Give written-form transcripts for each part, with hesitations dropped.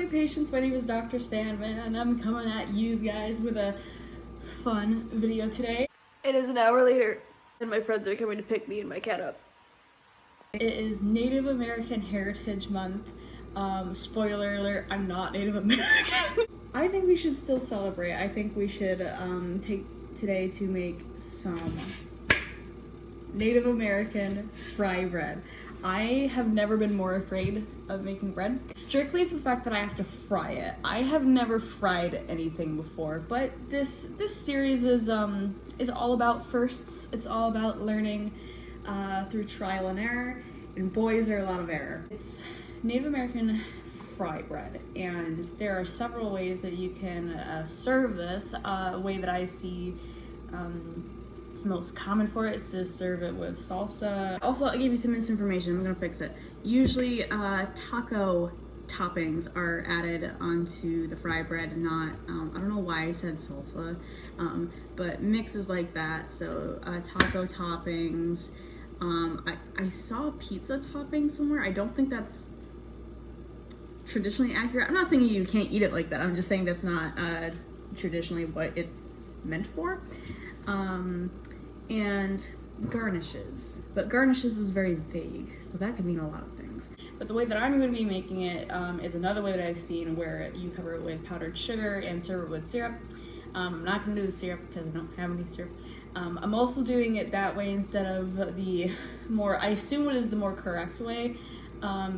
patience. My name is Dr. Sandman, and I'm coming at you guys with a fun video today. It is an hour later, and my friends are coming to pick me and my cat up. It is Native American Heritage Month. Spoiler alert, I'm not Native American. I think we should still celebrate. I think we should take today to make some Native American fry bread. I have never been more afraid of making bread, strictly for the fact that I have to fry it. I have never fried anything before, but this series is all about firsts. It's all about learning through trial and error, and boy is there a lot of error. It's Native American fry bread, and there are several ways that you can serve this. A way that I see it's most common for it is to serve it with salsa. Also, I'll give you some misinformation. I'm gonna fix it. Usually, taco toppings are added onto the fry bread, not, I don't know why I said salsa, but mixes like that. So, taco toppings. I saw pizza topping somewhere. I don't think that's traditionally accurate. I'm not saying you can't eat it like that. I'm just saying that's not traditionally what it's meant for. And garnishes, but garnishes was very vague, so that could mean a lot of things. But the way that I'm going to be making it is another way that I've seen, where you cover it with powdered sugar and serve it with syrup. I'm not going to do the syrup because I don't have any syrup. I'm also doing it that way instead of the more, I assume what is the more correct way,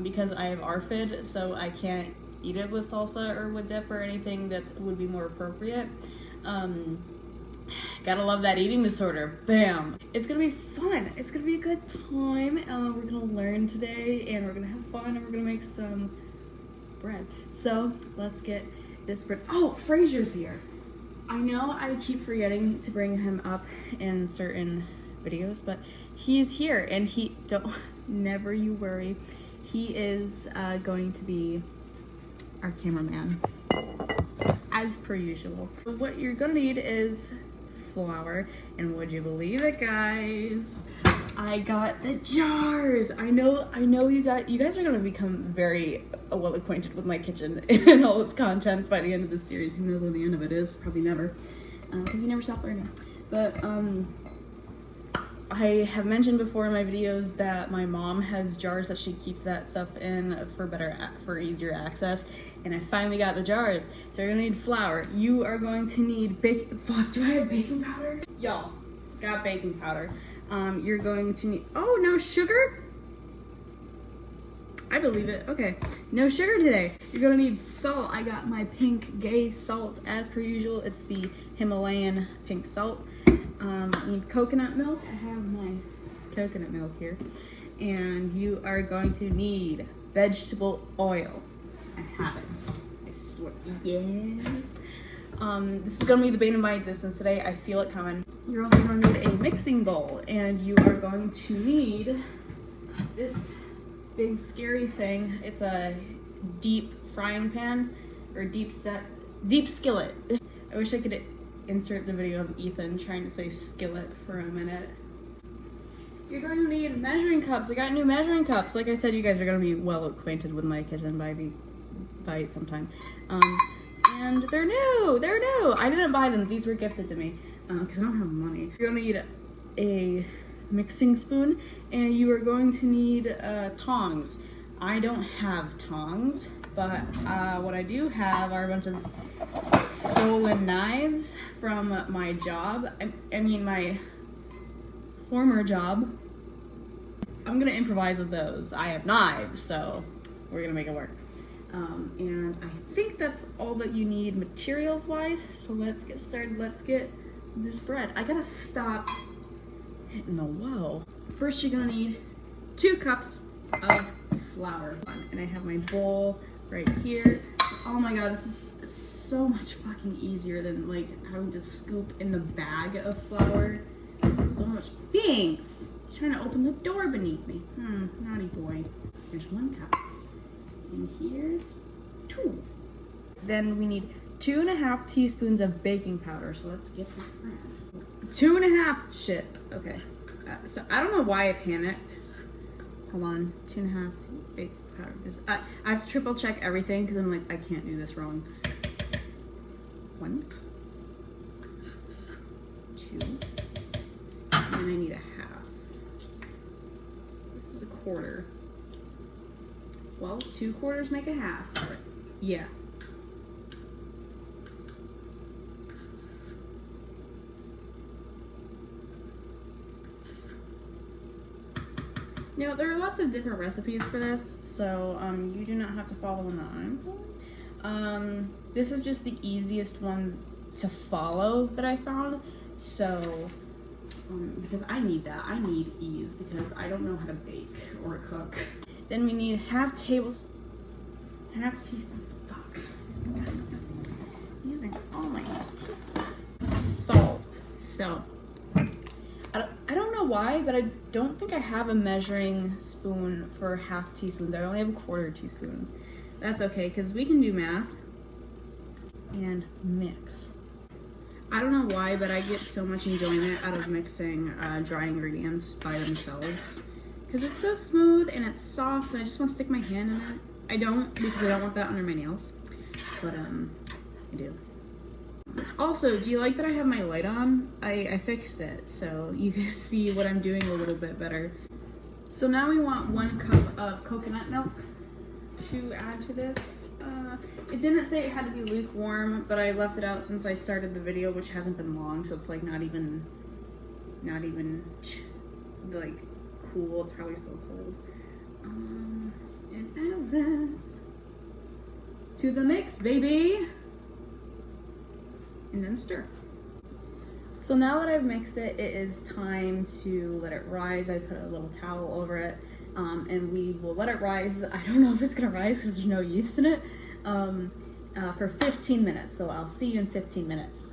because I have ARFID, so I can't eat it with salsa or with dip or anything that would be more appropriate. Gotta love that eating disorder. Bam! It's gonna be fun. It's gonna be a good time. We're gonna learn today, and we're gonna have fun, and we're gonna make some bread. So let's get this bread. Oh, Fraser's here. I know I keep forgetting to bring him up in certain videos, but he's here, and never you worry. He is going to be our cameraman, as per usual. So what you're gonna need is flour, and would you believe it, guys? I got the jars. I know you guys are gonna become very well acquainted with my kitchen and all its contents by the end of this series. Who knows where the end of it is? Probably never, because you never stop learning. But I have mentioned before in my videos that my mom has jars that she keeps that stuff in for easier access, and I finally got the jars. So you're gonna need flour. You are going to need do I have baking powder? Y'all, got baking powder. You're going to need, oh, no sugar? I believe it. Okay, no sugar today. You're gonna need salt. I got my pink gay salt as per usual. It's the Himalayan pink salt. You need coconut milk. I have my coconut milk here. And you are going to need vegetable oil. I have it. I swear. Yes. This is gonna be the bane of my existence today. I feel it coming. You're also gonna need a mixing bowl, and you are going to need this big scary thing. It's a deep frying pan, or deep skillet. I wish I could insert the video of Ethan trying to say skillet for a minute. You're going to need measuring cups. I got new measuring cups. Like I said, you guys are going to be well acquainted with my kitchen by sometime. And they're new. I didn't buy them. These were gifted to me because I don't have money. You're going to need a mixing spoon, and you are going to need tongs. I don't have tongs, but what I do have are a bunch of stolen knives from my job. I mean my former job. I'm gonna improvise with those. I have knives, so we're gonna make it work. And I think that's all that you need materials wise. So let's get started. Let's get this bread. I gotta stop hitting the whoa. First, you're gonna need 2 cups of flour, and I have my bowl right here. Oh my god, this is so much fucking easier than like having to scoop in the bag of flour. So much. Thanks! He's trying to open the door beneath me. Naughty boy. Here's 1 cup. And here's 2. Then we need 2.5 teaspoons of baking powder. So let's get this bread. 2.5. Shit. Okay. So I don't know why I panicked. Hold on. 2.5 baking powder. Because I have to triple check everything because I'm like, I can't do this wrong. 1, 2, and I need a half. This is a quarter. Well, 2 quarters make a half. Yeah. Now, there are lots of different recipes for this, so you do not have to follow one that I'm following. This is just the easiest one to follow that I found, so because I need that. I need ease because I don't know how to bake or cook. Then we need half teaspoon. Fuck. I'm using all my teaspoons. Salt. So. I don't know why, but I don't think I have a measuring spoon for half teaspoons. I only have 1/4 teaspoons. That's okay, because we can do math and mix. I don't know why, but I get so much enjoyment out of mixing dry ingredients by themselves. Because it's so smooth and it's soft and I just want to stick my hand in it. I don't, because I don't want that under my nails. But I do. Also, do you like that I have my light on? I fixed it, so you can see what I'm doing a little bit better. So now we want 1 cup of coconut milk to add to this. It didn't say it had to be lukewarm, but I left it out since I started the video, which hasn't been long, so it's like not even like cool. It's probably still cold. And add that to the mix, baby. And then stir. So now that I've mixed it, it is time to let it rise. I put a little towel over it, and we will let it rise. I don't know if it's gonna rise because there's no yeast in it, for 15 minutes. So I'll see you in 15 minutes.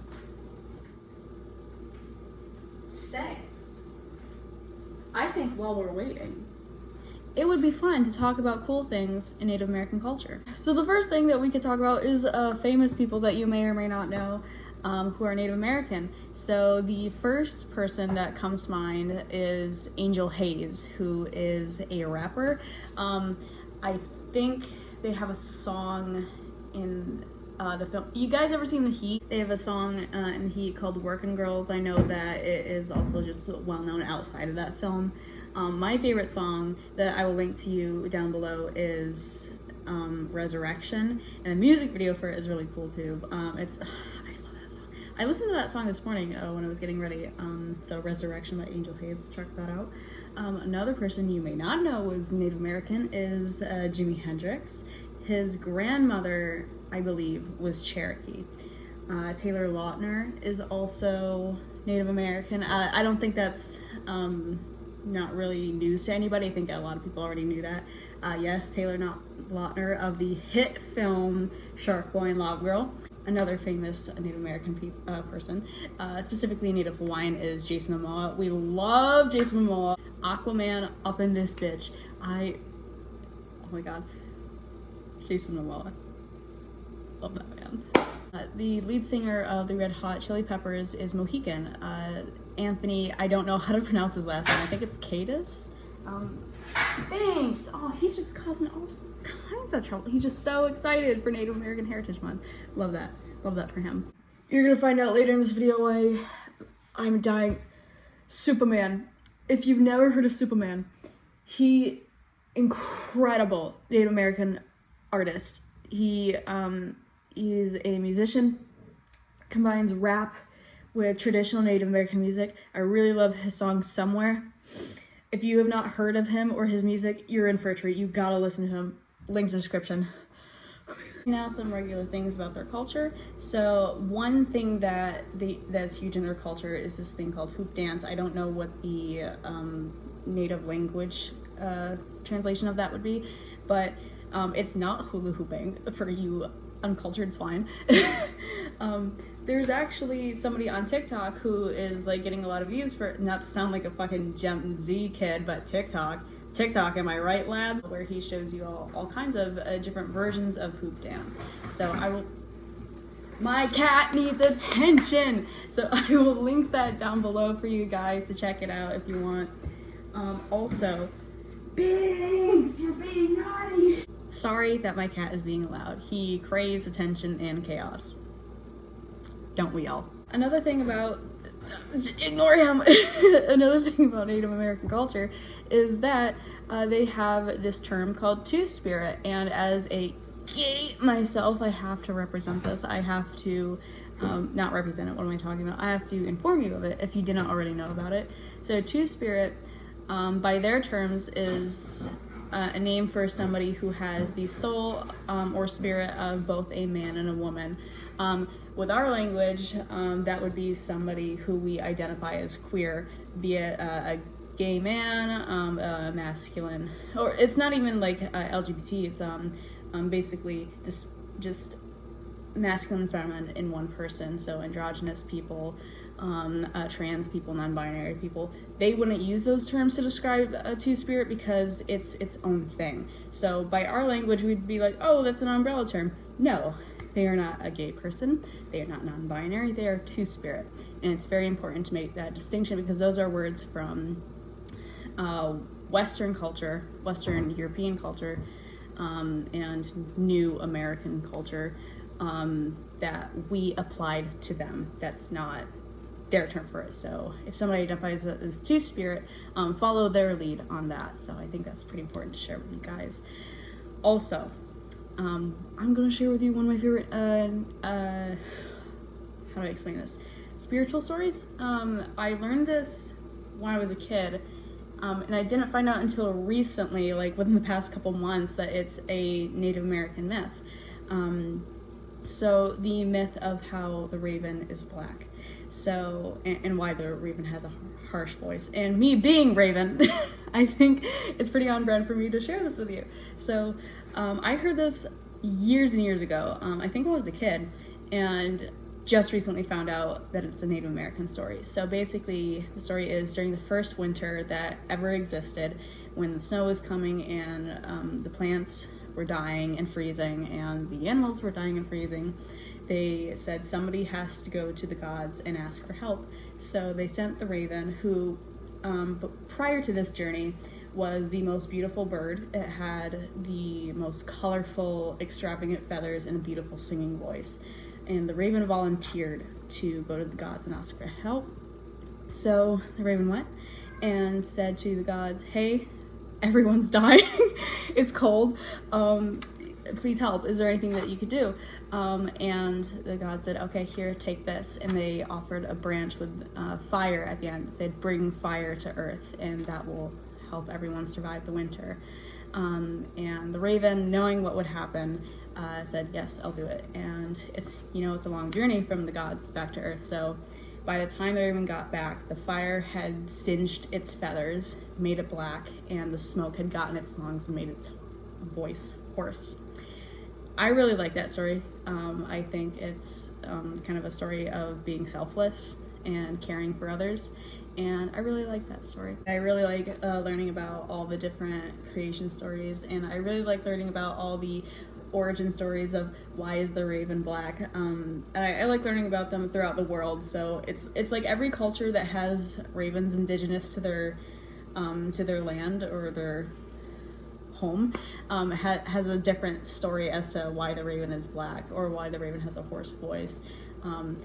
I think while we're waiting, it would be fun to talk about cool things in Native American culture. So the first thing that we could talk about is famous people that you may or may not know who are Native American. So the first person that comes to mind is Angel Hayes, who is a rapper. I think they have a song in the film. You guys ever seen The Heat? They have a song in The Heat called Workin' Girls. I know that it is also just well known outside of that film. My favorite song that I will link to you down below is Resurrection, and the music video for it is really cool too. I love that song. I listened to that song this morning when I was getting ready. So Resurrection by Angel Hayes, check that out. Another person you may not know was Native American is Jimi Hendrix. His grandmother, I believe, was Cherokee. Taylor Lautner is also Native American. I don't think that's not really news to anybody. I think a lot of people already knew that. Yes, Taylor Lautner of the hit film Shark Boy and Log Girl. Another famous Native American person, specifically Native Hawaiian, is Jason Momoa. We love Jason Momoa. Aquaman up in this bitch. Oh my god. Jason Momoa. Love that man. The lead singer of the Red Hot Chili Peppers is Mohican. Anthony, I don't know how to pronounce his last name. I think it's Cadis. Thanks. Oh, he's just causing all kinds of trouble. He's just so excited for Native American Heritage Month. Love that. Love that for him. You're gonna find out later in this video why I'm dying. Superman. If you've never heard of Superman, incredible Native American artist. He is a musician, combines rap with traditional Native American music. I really love his song Somewhere. If you have not heard of him or his music, you're in for a treat. You gotta listen to him. Link in the description. Now some regular things about their culture. So one thing that's huge in their culture is this thing called hoop dance. I don't know what the native language translation of that would be, but it's not hula hooping for you uncultured swine. There's actually somebody on TikTok who is like getting a lot of views for, not to sound like a fucking Gen Z kid, but TikTok, am I right, lads? Where he shows you all kinds of different versions of hoop dance. So my cat needs attention! So I will link that down below for you guys to check it out if you want. Also, Biggs, you're being naughty! sorry that my cat is being loud. He craves attention and chaos. Don't we all? Another thing about, ignore him. Another thing about Native American culture is that they have this term called two-spirit, and as a gay myself, I have to represent this. I have to, not represent it, what am I talking about? I have to inform you of it if you did not already know about it. So two-spirit, by their terms, is a name for somebody who has the soul or spirit of both a man and a woman. With our language, that would be somebody who we identify as queer, be it a gay man, a masculine, or it's not even like LGBT, it's basically just masculine and feminine in one person. So androgynous people, trans people, non-binary people, they wouldn't use those terms to describe a two-spirit because it's its own thing. So by our language, we'd be like, oh, that's an umbrella term. No, they are not a gay person, they are not non-binary, they are two-spirit. And it's very important to make that distinction because those are words from Western culture, Western European culture, and New American culture that we applied to them. That's not their term for it. So if somebody identifies as two-spirit, follow their lead on that. So I think that's pretty important to share with you guys. Also, I'm going to share with you one of my favorite, how do I explain this? Spiritual stories. I learned this when I was a kid, and I didn't find out until recently, like within the past couple months, that it's a Native American myth. So the myth of how the raven is black. So, and why the raven has a harsh voice. And me being Raven, I think it's pretty on brand for me to share this with you. So, I heard this years and years ago. I think when I was a kid, and just recently found out that it's a Native American story. So basically, the story is during the first winter that ever existed, when the snow was coming and the plants were dying and freezing and the animals were dying and freezing, they said somebody has to go to the gods and ask for help. So they sent the raven, who prior to this journey was the most beautiful bird. It had the most colorful, extravagant feathers and a beautiful singing voice. And the raven volunteered to go to the gods and ask for help. So the raven went and said to the gods, hey, everyone's dying. It's cold. Please help. Is there anything that you could do? And the god said, okay, here, take this. And they offered a branch with fire at the end. It said, bring fire to earth, and that will help everyone survive the winter. And the raven, knowing what would happen, said, yes, I'll do it. And it's a long journey from the gods back to earth. So by the time the raven got back, the fire had singed its feathers, made it black, and the smoke had gotten its lungs and made its voice hoarse. I really like that story. I think it's kind of a story of being selfless and caring for others, and I really like that story. I really like learning about all the different creation stories, and I really like learning about all the origin stories of why is the raven black. And I like learning about them throughout the world. So it's like every culture that has ravens indigenous to their land or their home has a different story as to why the raven is black or why the raven has a hoarse voice.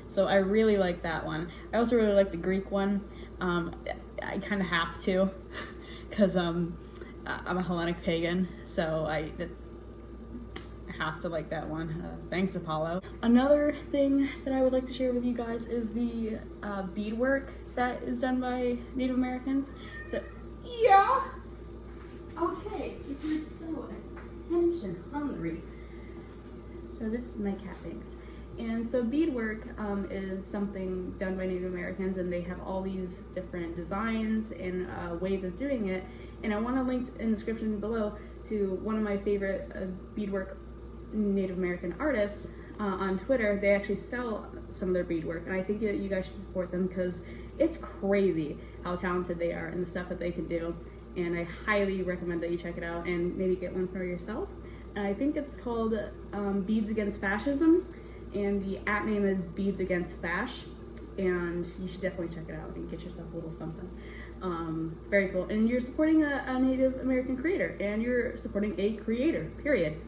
So I really like that one. I also really like the Greek one. I kind of have to because I'm a Hellenic pagan, so I have to like that one. Thanks, Apollo. Another thing that I would like to share with you guys is the beadwork that is done by Native Americans. So yeah. Okay, if you're so attention hungry. So this is my cat Binks. And so beadwork is something done by Native Americans, and they have all these different designs and ways of doing it. And I want to link in the description below to one of my favorite beadwork Native American artists on Twitter. They actually sell some of their beadwork, and I think that you guys should support them because it's crazy how talented they are and the stuff that they can do. And I highly recommend that you check it out and maybe get one for yourself. And I think it's called Beads Against Fascism, and the @ name is Beads Against Fash, and you should definitely check it out and get yourself a little something. Very cool. And you're supporting a Native American creator, and you're supporting a creator, period.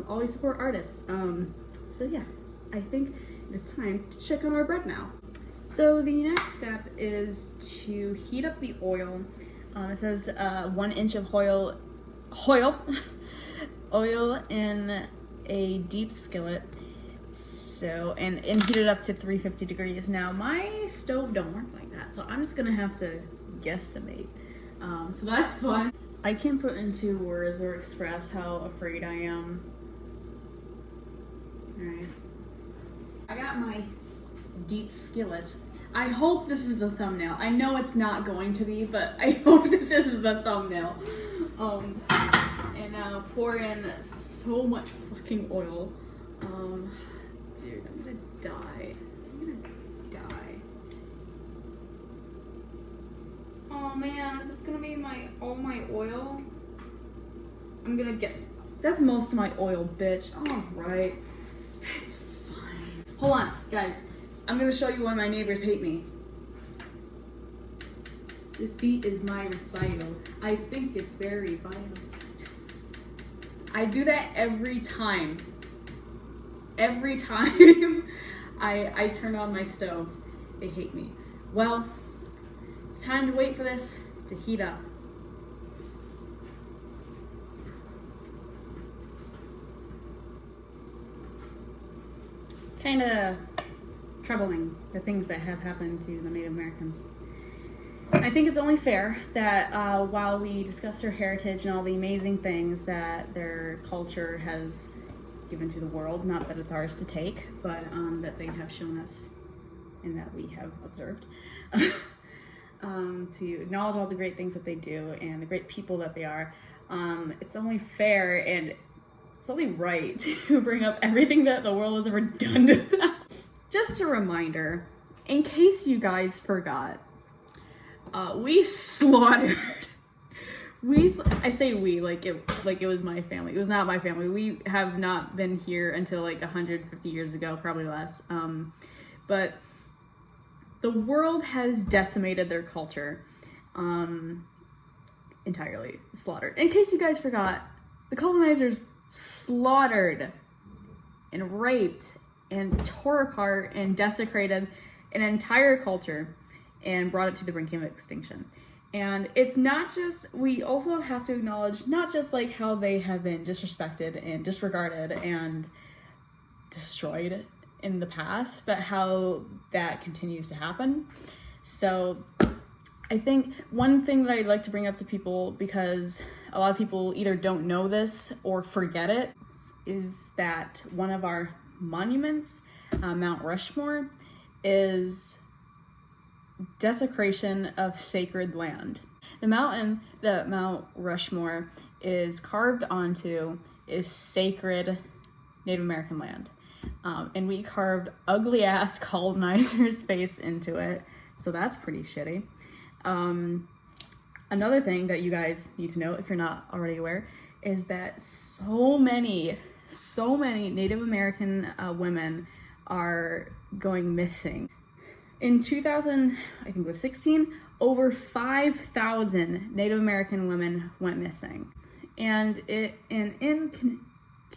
Always support artists. So yeah, I think it's time to check on our bread now. So the next step is to heat up the oil. It says 1 inch of oil in a deep skillet. So, and heat it up to 350 degrees. Now my stove don't work like that, so I'm just gonna have to guesstimate. So that's fun. I can't put into words or express how afraid I am. Alright. I got my deep skillet. I hope this is the thumbnail. I know it's not going to be, but I hope that this is the thumbnail. And now pour in so much fucking oil. Dude, I'm gonna die. I'm gonna die. Oh man, is this gonna be all my oil? I'm gonna get, that's most of my oil, bitch. Alright. It's fine. Hold on, guys. I'm gonna show you why my neighbors hate me. This beat is my recital. I think it's very vital. I do that every time. Every time I turn on my stove, they hate me. Well, it's time to wait for this to heat up. Kind of troubling, the things that have happened to the Native Americans. I think it's only fair that while we discuss their heritage and all the amazing things that their culture has given to the world, not that it's ours to take, but that they have shown us and that we have observed, to acknowledge all the great things that they do and the great people that they are, it's only fair and it's only right to bring up everything that the world has ever done to them. Just a reminder, in case you guys forgot, we slaughtered. I say we like it was my family. It was not my family. We have not been here until like 150 years ago, probably less. But the world has decimated their culture, entirely slaughtered. In case you guys forgot, the colonizers slaughtered and raped and tore apart and desecrated an entire culture and brought it to the brink of extinction. And it's not just, we also have to acknowledge not just like how they have been disrespected and disregarded and destroyed in the past, but how that continues to happen. So I think one thing that I'd like to bring up to people, because a lot of people either don't know this or forget it, is that one of our monuments, Mount Rushmore, is desecration of sacred land. The mountain that Mount Rushmore is carved onto is sacred Native American land. And we carved ugly ass colonizers' face into it. So that's pretty shitty. Another thing that you guys need to know, if you're not already aware, is that so many Native American women are going missing. In 2000, I think it was 16, over 5,000 Native American women went missing. And I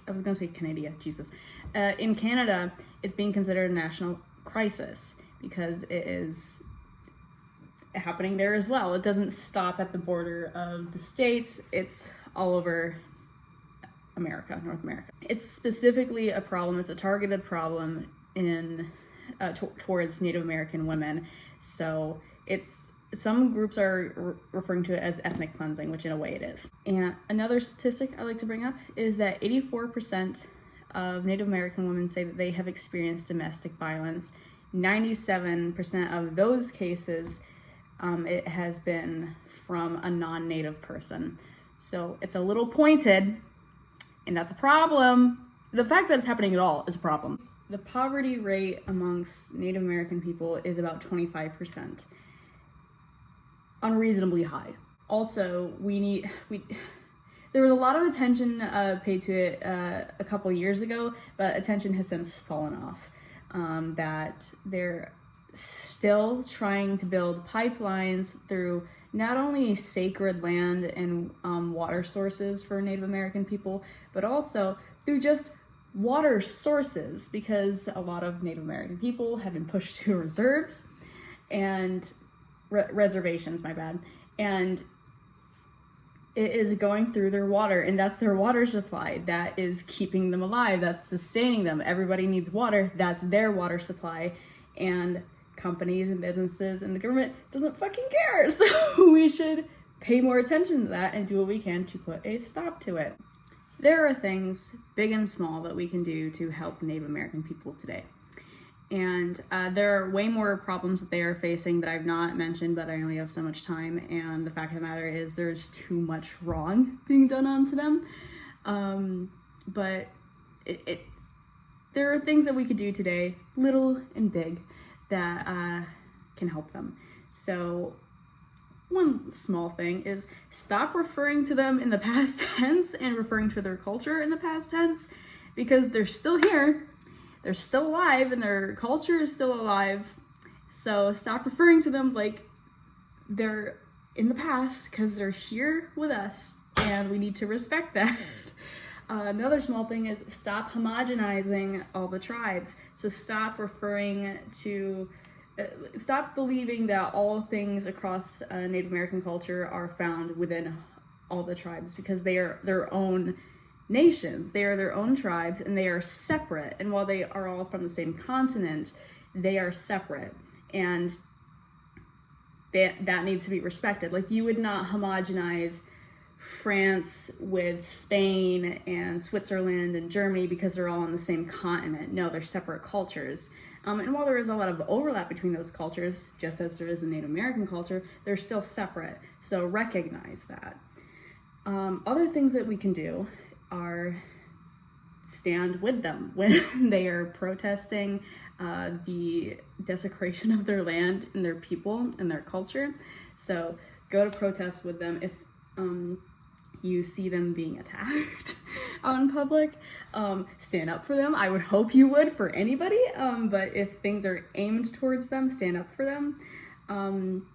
was gonna say Canada, Jesus. In Canada, it's being considered a national crisis because it is happening there as well. It doesn't stop at the border of the States, it's all over America, North America. It's specifically a problem, it's a targeted problem in towards Native American women. So some groups are referring to it as ethnic cleansing, which in a way it is. And another statistic I like to bring up is that 84% of Native American women say that they have experienced domestic violence. 97% of those cases, it has been from a non-Native person. So it's a little pointed, and that's a problem. The fact that it's happening at all is a problem. The poverty rate amongst Native American people is about 25%. Unreasonably high. Also, there was a lot of attention paid to it a couple years ago, but attention has since fallen off. That they're still trying to build pipelines through not only sacred land and water sources for Native American people, but also through just water sources, because a lot of Native American people have been pushed to reserves and reservations, my bad, and it is going through their water, and that's their water supply that is keeping them alive, that's sustaining them. Everybody needs water, that's their water supply, and companies and businesses and the government doesn't fucking care. So we should pay more attention to that and do what we can to put a stop to it. There are things, big and small, that we can do to help Native American people today. And there are way more problems that they are facing that I've not mentioned, but I only have so much time. And the fact of the matter is there's too much wrong being done onto them. But there are things that we could do today, little and big, that can help them. So one small thing is stop referring to them in the past tense and referring to their culture in the past tense, because they're still here. They're still alive and their culture is still alive. So stop referring to them like they're in the past, because they're here with us and we need to respect that. Another small thing is stop homogenizing all the tribes. So stop believing that all things across Native American culture are found within all the tribes, because they are their own nations, they are their own tribes, and they are separate. And while they are all from the same continent, they are separate, and that needs to be respected. Like, you would not homogenize France with Spain and Switzerland and Germany because they're all on the same continent. No, they're separate cultures. And while there is a lot of overlap between those cultures, just as there is in Native American culture, they're still separate. So recognize that. Other things that we can do are stand with them when they are protesting the desecration of their land and their people and their culture. So go to protest with them if you see them being attacked out in public. Stand up for them. I would hope you would for anybody, but if things are aimed towards them, stand up for them.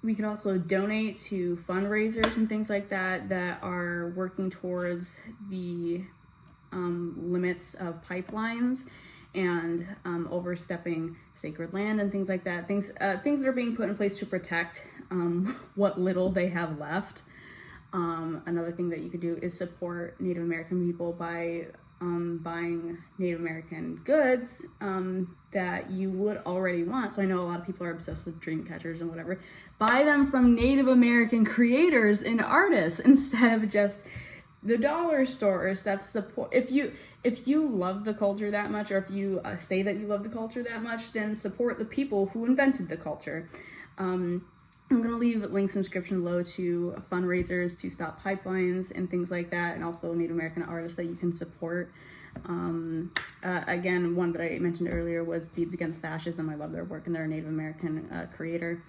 We can also donate to fundraisers and things like that that are working towards the limits of pipelines and overstepping sacred land and things like that. Things that are being put in place to protect what little they have left. Another thing that you could do is support Native American people by buying Native American goods that you would already want. So I know a lot of people are obsessed with dream catchers and whatever. Buy them from Native American creators and artists instead of just the dollar store or stuff. Support, if you love the culture that much, or if you say that you love the culture that much, then support the people who invented the culture. I'm going to leave links in the description below to fundraisers to stop pipelines and things like that, and also Native American artists that you can support. Again, one that I mentioned earlier was Beads Against Fascism. I love their work, and they're a Native American creator.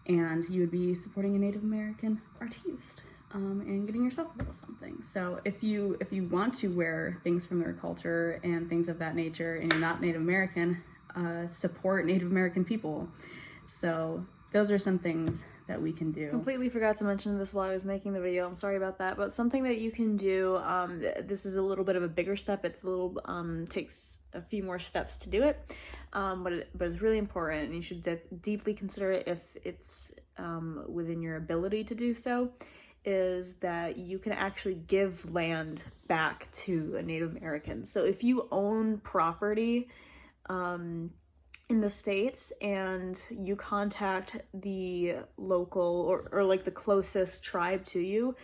And you would be supporting a Native American artiste and getting yourself a little something. So if you want to wear things from their culture and things of that nature, and you're not Native American, support Native American people. So those are some things that we can do. Completely forgot to mention this while I was making the video. I'm sorry about that. But something that you can do, this is a little bit of a bigger step. It's a little, takes a few more steps to do it. But it's really important, and you should deeply consider it if it's within your ability to do so, is that you can actually give land back to a Native American. So if you own property, in the States, and you contact the local or like the closest tribe to you,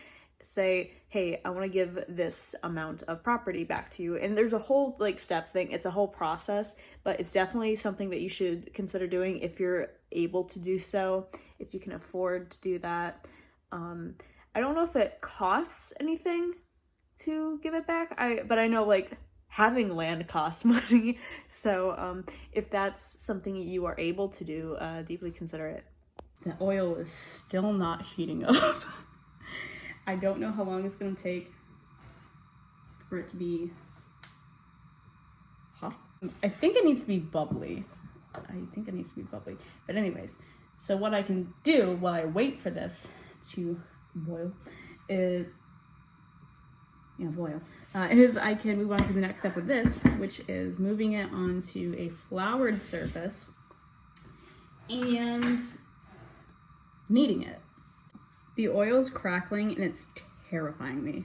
say, hey, I want to give this amount of property back to you. And there's a whole like step thing. It's a whole process, but it's definitely something that you should consider doing if you're able to do so, if you can afford to do that. I don't know if it costs anything to give it back, but I know like having land costs money. So if that's something you are able to do, deeply consider it. The oil is still not heating up. I don't know how long it's gonna take for it to be hot. I think it needs to be bubbly. But anyways, So what I can do while I wait for this to boil is, is I can move on to the next step with this, which is moving it onto a floured surface and kneading it. The oil's crackling and it's terrifying me.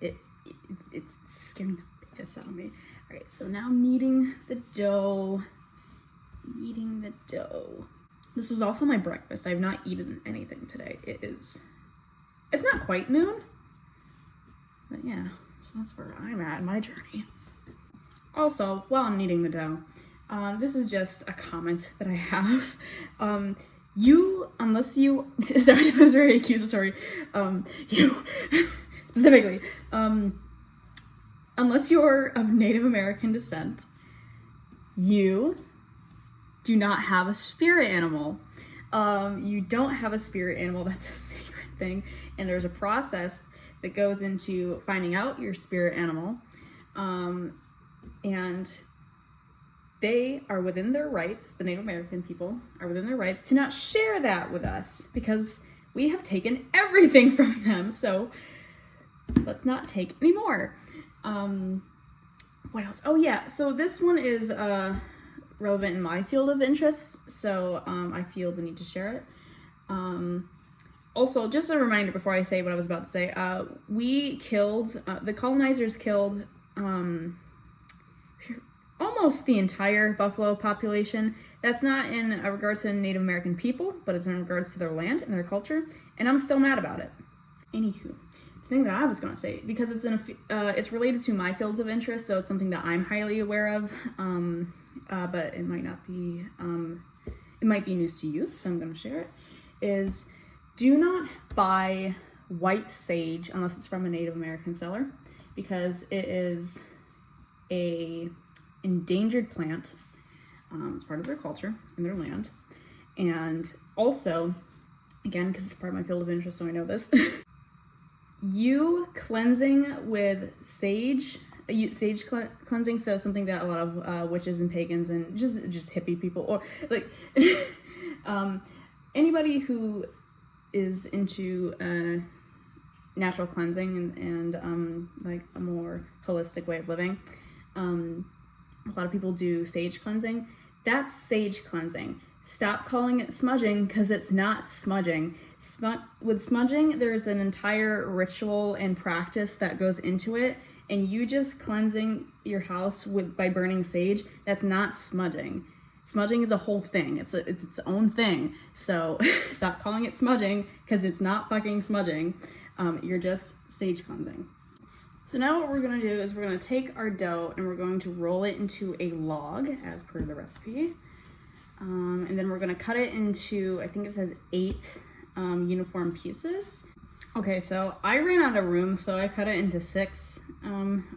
It's scaring the piss out of me. All right, so now kneading the dough. Kneading the dough. This is also my breakfast. I've not eaten anything today. It's not quite noon, but yeah, so that's where I'm at in my journey. Also, while I'm kneading the dough, this is just a comment that I have. Unless you, sorry, that was very accusatory. You, specifically, unless you're of Native American descent, you do not have a spirit animal. You don't have a spirit animal. That's a sacred thing. And there's a process that goes into finding out your spirit animal. And they are within their rights, the Native American people are within their rights to not share that with us because we have taken everything from them. So let's not take any more. What else? Oh yeah, so this one is relevant in my field of interest, so I feel the need to share it. Also, just a reminder before I say what I was about to say, the colonizers killed almost the entire buffalo population. That's not in regards to Native American people, but it's in regards to their land and their culture, and I'm still mad about it. Anywho, the thing that I was going to say, because it's related to my fields of interest, so it's something that I'm highly aware of, but it might not be, it might be news to you, so I'm going to share it, is do not buy white sage unless it's from a Native American seller, because it is a endangered plant. It's part of their culture and their land. And also, again, because it's part of my field of interest, so I know this, you cleansing with sage, cleansing, so something that a lot of witches and pagans and just hippie people, or like anybody who is into natural cleansing and like a more holistic way of living, a lot of people do sage cleansing. That's sage cleansing. Stop calling it smudging, because it's not smudging. With smudging, there's an entire ritual and practice that goes into it, and you just cleansing your house by burning sage, that's not smudging. Smudging is a whole thing. It's its own thing. So stop calling it smudging, because it's not fucking smudging. You're just sage cleansing. So now what we're going to do is we're going to take our dough and we're going to roll it into a log as per the recipe. And then we're going to cut it into, I think it says 8 uniform pieces. Okay, so I ran out of room, so I cut it into 6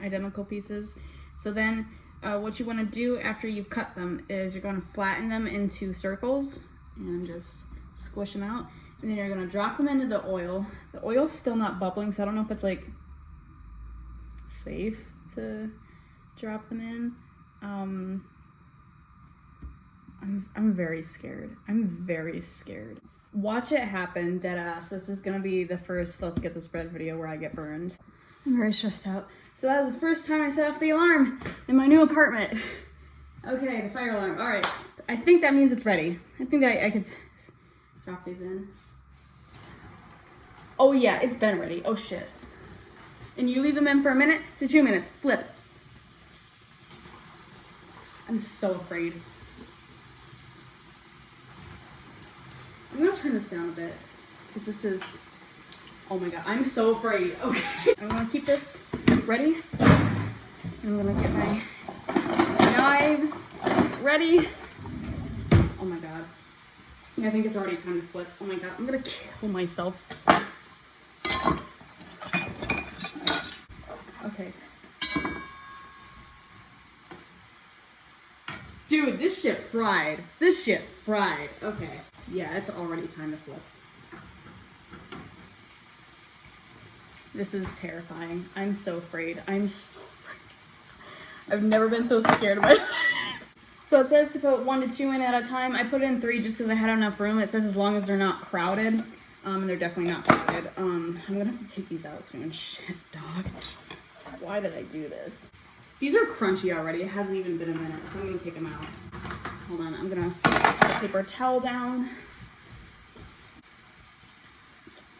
identical pieces. So then what you want to do after you've cut them is you're going to flatten them into circles and just squish them out. And then you're going to drop them into the oil. The oil's still not bubbling, so I don't know if it's like safe to drop them in. I'm very scared. I'm very scared. Watch it happen, deadass. This is gonna be the first let's get this bread video where I get burned. I'm very stressed out. So that was the first time I set off the alarm in my new apartment. Okay, the fire alarm. All right, I think that means it's ready. I think that I could drop these in. Oh yeah, it's been ready. Oh shit. And you leave them in for a minute to 2 minutes. Flip. I'm so afraid. I'm gonna turn this down a bit, because this is, oh my god, I'm so afraid. Okay. I'm gonna keep this ready. I'm gonna get my knives ready. Oh my god. Yeah, I think it's already time to flip. Oh my god, I'm gonna kill myself. Okay. Dude, this shit fried. This shit fried. Okay. Yeah, it's already time to flip. This is terrifying. I'm so afraid. I'm so afraid. I've never been so scared of my life. So it says to put 1 to 2 in at a time. I put in 3 just because I had enough room. It says as long as they're not crowded. And they're definitely not crowded. I'm gonna have to take these out soon. Shit, dog. Why did I do this? These are crunchy already. It hasn't even been a minute, so I'm gonna take them out. Hold on, I'm gonna put a paper towel down.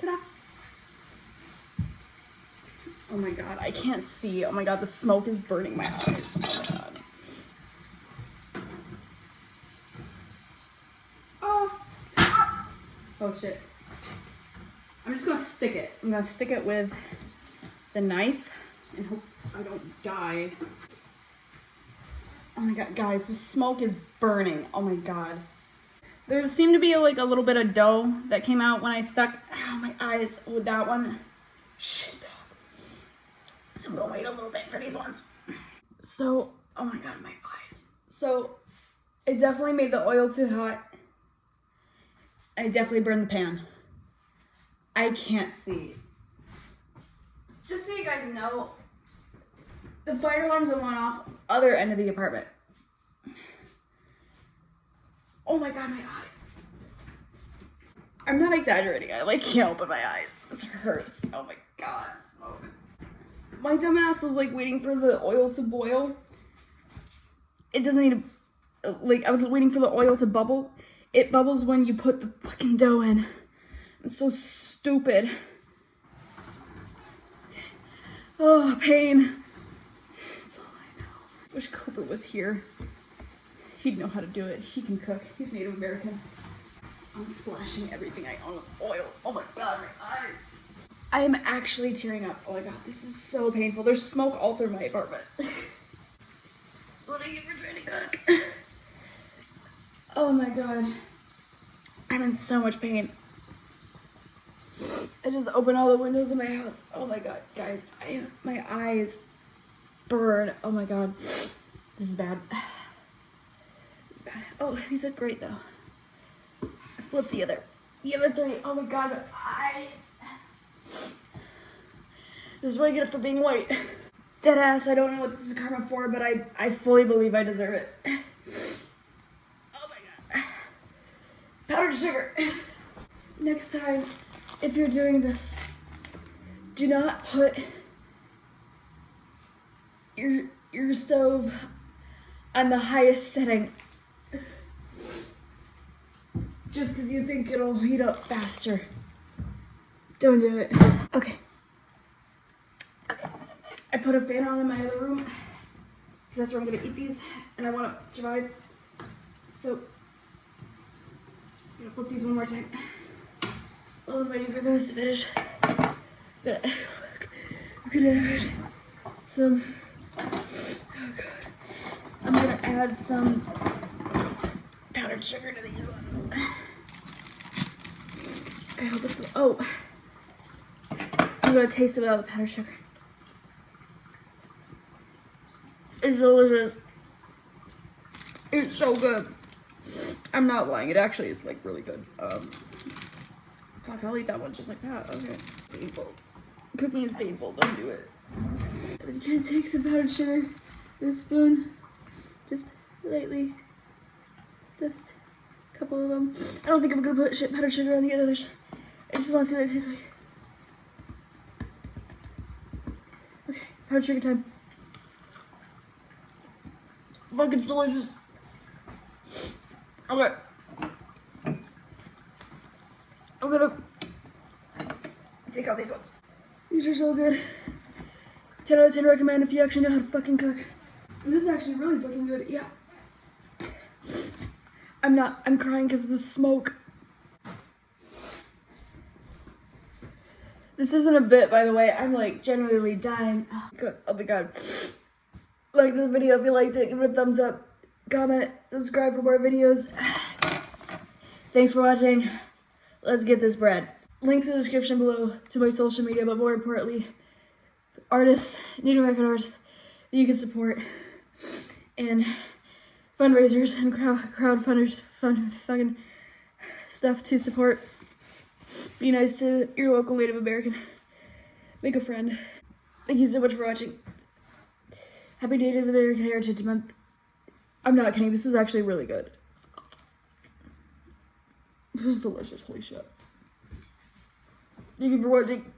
Ta-da! Oh my god, I can't see. Oh my god, the smoke is burning my eyes. Oh my god. Oh shit. I'm just gonna stick it. I'm gonna stick it with the knife and hope I don't die. Oh my god, guys, the smoke is burning. Oh my god. There seemed to be like a little bit of dough that came out when I stuck my eyes with that one. Shit. So I'm gonna wait a little bit for these ones. So, oh my god, my eyes. So, it definitely made the oil too hot. I definitely burned the pan. I can't see. Just so you guys know, the fire alarms that went off other end of the apartment. Oh my god, my eyes. I'm not exaggerating. I like can't open my eyes. This hurts. Oh my god, smoke. My dumbass was like waiting for the oil to boil. It doesn't need to, like I was waiting for the oil to bubble. It bubbles when you put the fucking dough in. I'm so stupid. Oh, pain. That's all I know. Wish Cooper was here. He'd know how to do it. He can cook. He's Native American. I'm splashing everything I own with oil. Oh my god, my eyes. I am actually tearing up. Oh my god, this is so painful. There's smoke all through my apartment. That's what I get for trying to cook. Oh my god. I'm in so much pain. I just opened all the windows in my house. Oh my god, guys. My eyes burn. Oh my god. This is bad. This is bad. Oh, he said great though. I flipped the other 3. Oh my god, my eyes. This is what I get for being white. Deadass, I don't know what this is karma for, but I fully believe I deserve it. Powdered sugar. Next time, if you're doing this, do not put your stove on the highest setting. Just because you think it'll heat up faster. Don't do it. Okay. I put a fan on in my other room because that's where I'm gonna eat these and I wanna survive. So I'm gonna flip these one more time. While I'm waiting for those to finish. I'm gonna add some, oh god. I'm gonna add some powdered sugar to these ones. I hope it's, oh. I'm gonna taste it without the powdered sugar. It's delicious. It's so good. I'm not lying. It actually is like really good. Fuck, I'll eat that one just like that. Okay. Painful. Cooking is painful. Don't do it. I'm gonna take some powdered sugar with a spoon. Just lightly. Just a couple of them. I don't think I'm gonna put powdered sugar on the others. I just want to see what it tastes like. Okay, powdered sugar time. Fuck, it's delicious. Okay. I'm gonna take out these ones. These are so good. 10 out of 10 recommend if you actually know how to fucking cook. This is actually really fucking good, yeah. I'm crying because of the smoke. This isn't a bit, by the way. I'm like genuinely dying. Oh, good. Oh my god. Like this video if you liked it, give it a thumbs up, comment, subscribe for more videos. Thanks for watching. Let's get this bread. Links in the description below to my social media, but more importantly, artists, Native American artists that you can support, and fundraisers and crowdfunders, fucking stuff to support. Be nice to your local Native American. Make a friend. Thank you so much for watching. Happy Native American Heritage Month. I'm not kidding. This is actually really good. This is delicious. Holy shit. Thank you for watching.